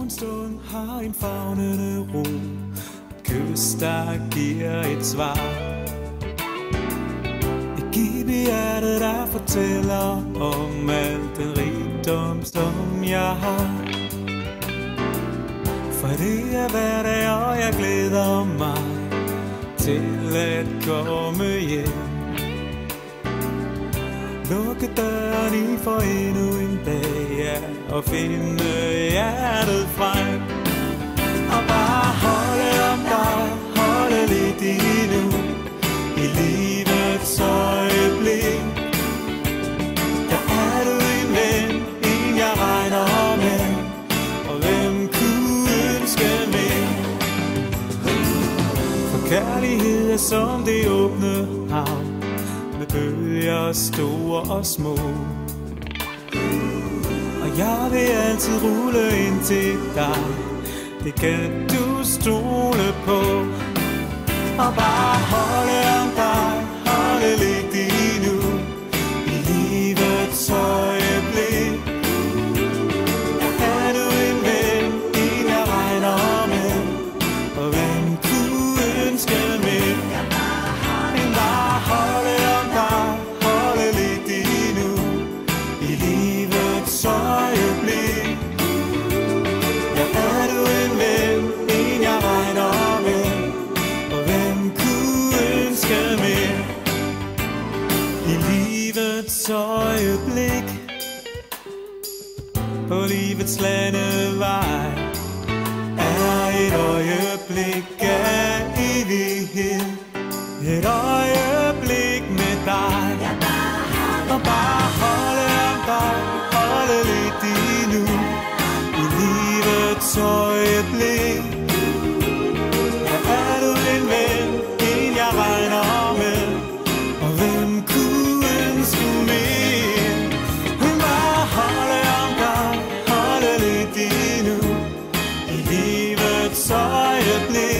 morgenstund har en favnende ro, kys der giver et svar. Et gib i hjertet der fortæller om alt den rigdom som jeg har. For det er hverdag og jeg glæder mig til at komme hjem. Lukke døren i for endnu en dag, ja, og finde hjertet frem. Og bare holde om dig, holde lidt endnu i livets øjeblik. Der er du en ven, en jeg regner med, og hvem kunne ønske mere? For kærlighed er som det åbne hav, med bølger store og små. Og jeg vil altid rulle ind til dig, det kan du stole på. Og bare holde om dig, holde lidt endnu i livets øjeblik. Der er du en ven, en jeg regner med, og hvem kunne ønske mere? Men bare holde om dig, holde lidt endnu i livets øjeblik. Ja, er du en ven, en jeg regner med, og hvem kunne ønske mere? I livets øjeblik, på livets landevej, er et øjeblik af evighed. Et øjeblik med dig, og bare holde om dig, holde lidt endnu i livets øjeblik. Ja, er du en ven, en jeg regner med, og hvem kunne ønske mere? Men bare holde om dig, holde lidt endnu i livets øjeblik.